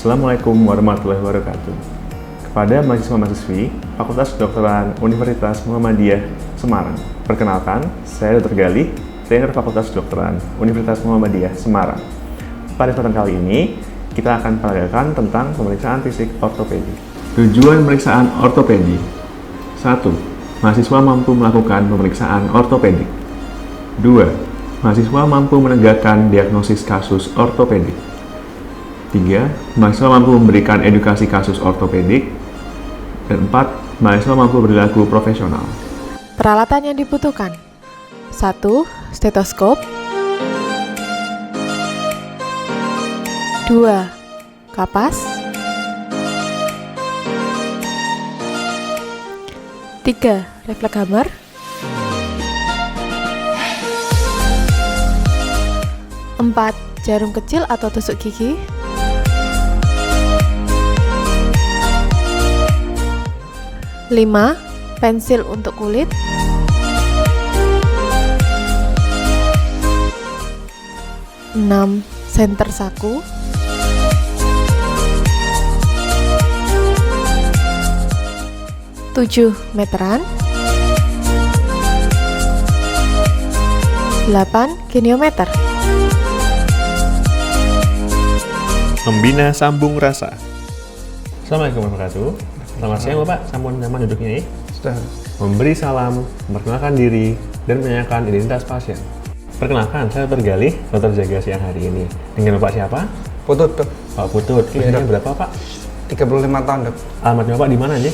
Assalamualaikum warahmatullahi wabarakatuh. Kepada mahasiswa-mahasiswi Fakultas Kedokteran Universitas Muhammadiyah Semarang. Perkenalkan, saya Dr. Galih, trainer Fakultas Kedokteran Universitas Muhammadiyah Semarang. Pada kesempatan kali ini, kita akan mempelajari tentang pemeriksaan fisik ortopedi. Tujuan pemeriksaan ortopedi. 1. Mahasiswa mampu melakukan pemeriksaan ortopedik. 2. Mahasiswa mampu menegakkan diagnosis kasus ortopedik. 3. Mahasiswa mampu memberikan edukasi kasus ortopedik. Dan 4. Mahasiswa mampu berlaku profesional. Peralatan yang dibutuhkan: 1. Stetoskop. 2. Kapas. 3. Refleks-hammer. 4. Jarum kecil atau tusuk gigi. 5. Pensil untuk kulit. 6. Senter saku. 7. Meteran. 8. Kiniometer. Membina sambung rasa. Assalamualaikum warahmatullahi wabarakatuh. Selamat siang Bapak, sampun nyaman duduknya ya? Sudah. Memberi salam, memperkenalkan diri, dan menanyakan identitas pasien. Perkenalkan, saya Dr. Galih, dokter jaga siang hari ini. Dengan Bapak siapa? Putut, Dok. Pak Putut. Iya, Usianya Dok. berapa Pak? 35 tahun, Dok. Alamatnya Bapak di mana nih?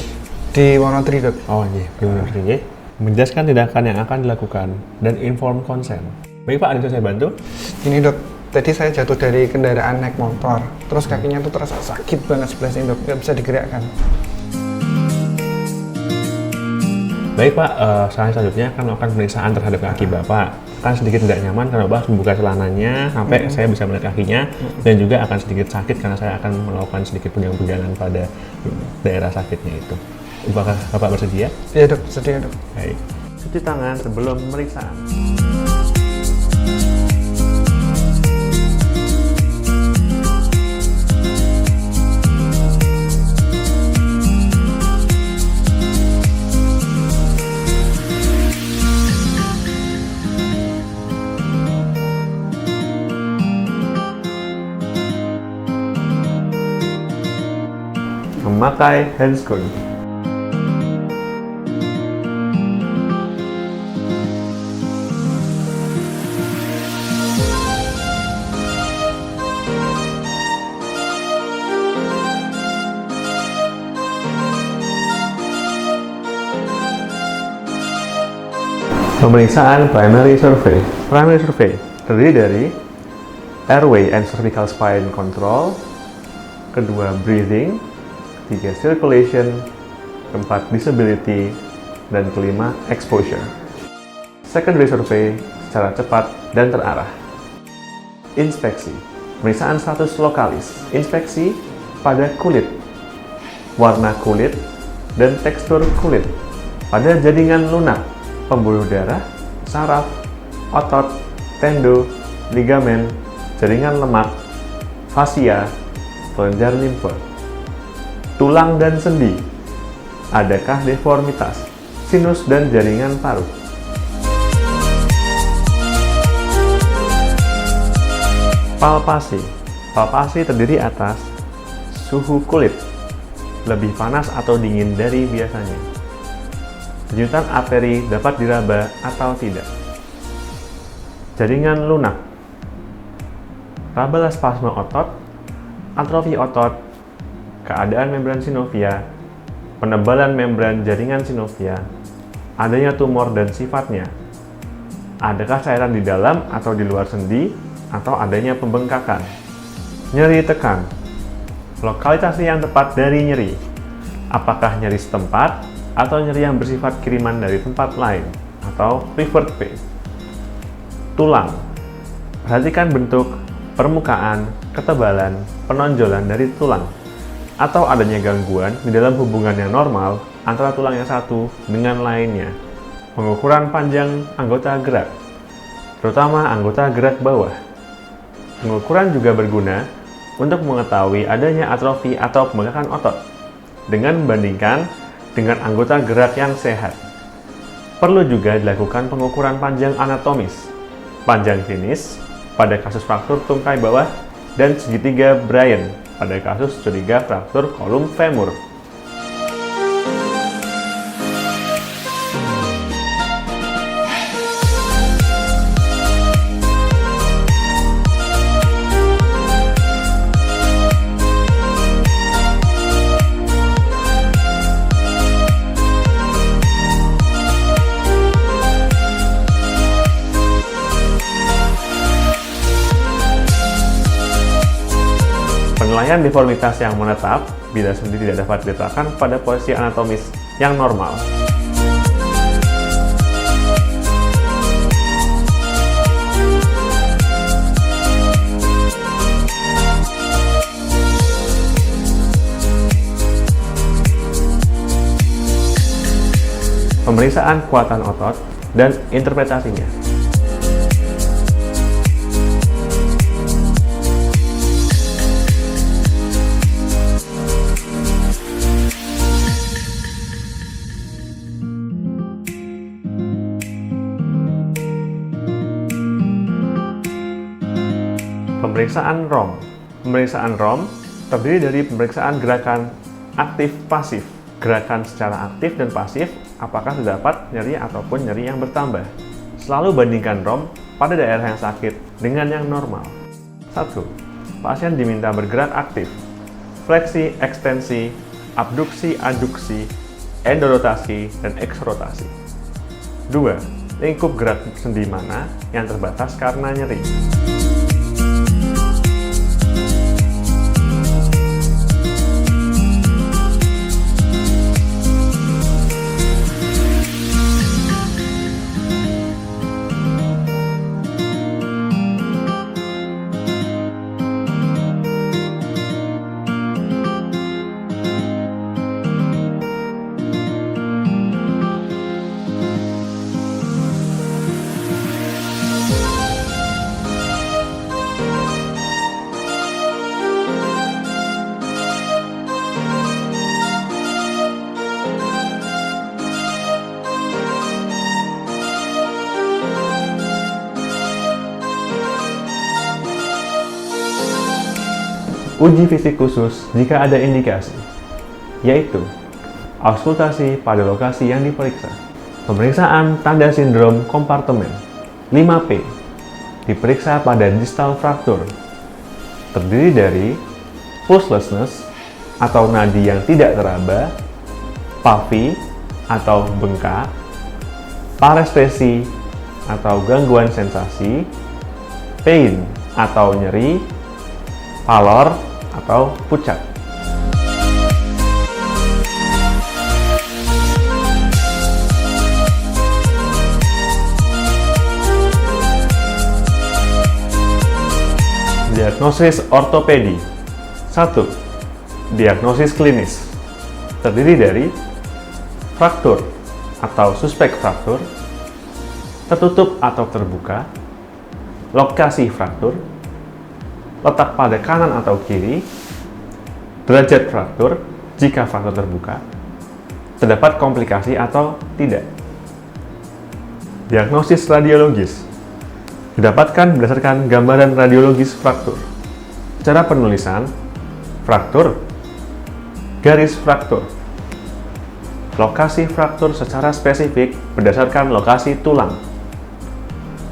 Di Wonodri, Dok. Oh iya, di Wonodri ya. Menjelaskan tindakan yang akan dilakukan dan inform consent. Baik Pak, ada yang bisa saya bantu? Ini, Dok. Tadi saya jatuh dari kendaraan naik motor. Terus kakinya tuh terasa sakit banget sebelah sini, Dok. Nggak bisa digerakkan. Baik Pak, selanjutnya akan melakukan pemeriksaan terhadap kaki Bapak. Akan sedikit tidak nyaman karena Bapak harus membuka celananya sampai saya bisa melihat kakinya, dan juga akan sedikit sakit karena saya akan melakukan sedikit pegangan-pegangan pada daerah sakitnya itu. Apakah Bapak bersedia? Iya, Dok. Sedia, Dok. Baik. Cuci tangan sebelum pemeriksaan. Memakai handscoon. Pemeriksaan primary survey. Primary survey terdiri dari airway and cervical spine control, kedua breathing, 3 circulation, 4 disability, dan 5 exposure. Secondary survey secara cepat dan terarah. Inspeksi, pemeriksaan status lokalis. Inspeksi pada kulit, warna kulit, dan tekstur kulit. Pada jaringan lunak, pembuluh darah, saraf, otot, tendo, ligamen, jaringan lemak, fasia, kelenjar limfe. Tulang dan sendi, adakah deformitas, sinus dan jaringan paru. Palpasi, palpasi terdiri atas suhu kulit, lebih panas atau dingin dari biasanya. Denyutan arteri dapat diraba atau tidak. Jaringan lunak, raba spasme otot, atrofi otot, keadaan membran sinovia, penebalan membran jaringan sinovia, adanya tumor dan sifatnya, adakah cairan di dalam atau di luar sendi, atau adanya pembengkakan, nyeri tekan, lokalisasi yang tepat dari nyeri, apakah nyeri setempat atau nyeri yang bersifat kiriman dari tempat lain, atau revert pain. Tulang, perhatikan bentuk, permukaan, ketebalan, penonjolan dari tulang, atau adanya gangguan di dalam hubungan yang normal antara tulang yang satu dengan lainnya. Pengukuran panjang anggota gerak, terutama anggota gerak bawah. Pengukuran juga berguna untuk mengetahui adanya atrofi atau pembengkakan otot dengan membandingkan dengan anggota gerak yang sehat. Perlu juga dilakukan pengukuran panjang anatomis, panjang klinis pada kasus fraktur tungkai bawah dan segitiga Bryan pada kasus curiga fraktur kolum femur. Penilaian deformitas yang menetap bila sendi tidak dapat diletakkan pada posisi anatomis yang normal. Pemeriksaan kekuatan otot dan interpretasinya. Pemeriksaan ROM. Pemeriksaan ROM terdiri dari pemeriksaan gerakan aktif-pasif. Gerakan secara aktif dan pasif, apakah terdapat nyeri ataupun nyeri yang bertambah. Selalu bandingkan ROM pada daerah yang sakit dengan yang normal. 1. Pasien diminta bergerak aktif. Fleksi, ekstensi, abduksi, aduksi, endorotasi, dan eksorotasi. 2. Lingkup gerak sendi mana yang terbatas karena nyeri. Uji fisik khusus jika ada indikasi, yaitu auskultasi pada lokasi yang diperiksa. Pemeriksaan tanda sindrom kompartemen 5P diperiksa pada distal fraktur, terdiri dari pulselessness atau nadi yang tidak teraba, PAVI atau bengkak, parestesi atau gangguan sensasi, pain atau nyeri, pallor atau pucat. Diagnosis ortopedi. 1. Diagnosis klinis. Terdiri dari fraktur atau suspek fraktur, tertutup atau terbuka, lokasi fraktur, letak pada kanan atau kiri, derajat fraktur jika fraktur terbuka, terdapat komplikasi atau tidak. Diagnosis radiologis didapatkan berdasarkan gambaran radiologis fraktur. Cara penulisan: fraktur, garis fraktur. Lokasi fraktur secara spesifik berdasarkan lokasi tulang.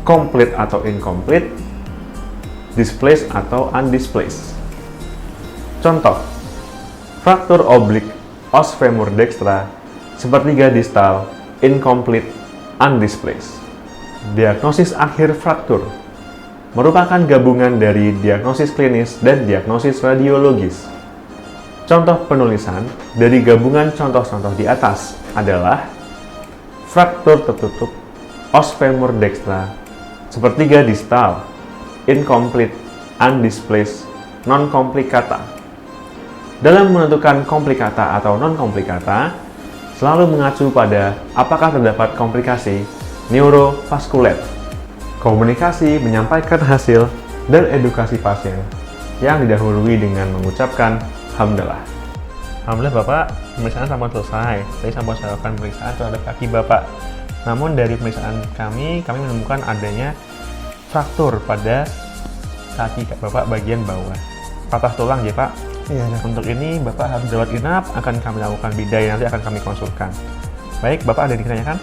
Complete atau incomplete, displaced atau undisplaced. Contoh: fraktur oblik os femur dextra, sepertiga distal, incomplete, undisplaced. Diagnosis akhir fraktur merupakan gabungan dari diagnosis klinis dan diagnosis radiologis. Contoh penulisan dari gabungan contoh-contoh di atas adalah fraktur tertutup os femur dextra, sepertiga distal, incomplete, undisplaced, non-komplikata. Dalam menentukan komplikata atau non-komplikata, selalu mengacu pada apakah terdapat komplikasi neurovaskuler. Komunikasi menyampaikan hasil dan edukasi pasien yang didahului dengan mengucapkan Alhamdulillah. Alhamdulillah Bapak, pemeriksaan sampai selesai. Tadi sampai saya lakukan pemeriksaan terhadap kaki Bapak. Namun dari pemeriksaan kami menemukan adanya fraktur pada kaki Bapak bagian bawah. Patah tulang ya Pak. Iya dok. Untuk ini Bapak harus dirawat inap, akan kami lakukan biday, nanti akan kami konsulkan. Baik, Bapak ada yang ditanyakan?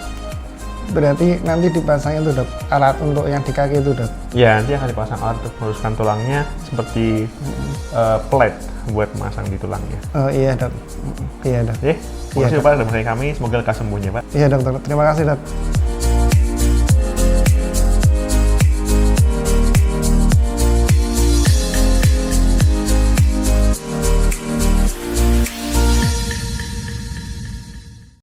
Berarti nanti dipasang itu dok, alat untuk yang di kaki itu dok? Ya, nanti akan dipasang alat untuk meluruskan tulangnya seperti plate buat masang di tulangnya. Oh iya dok. Iya dok. Oke, terima kasih Iya, Bapak sudah bersama kami, semoga lekas sembuhnya Pak. Iya dokter, terima kasih dok.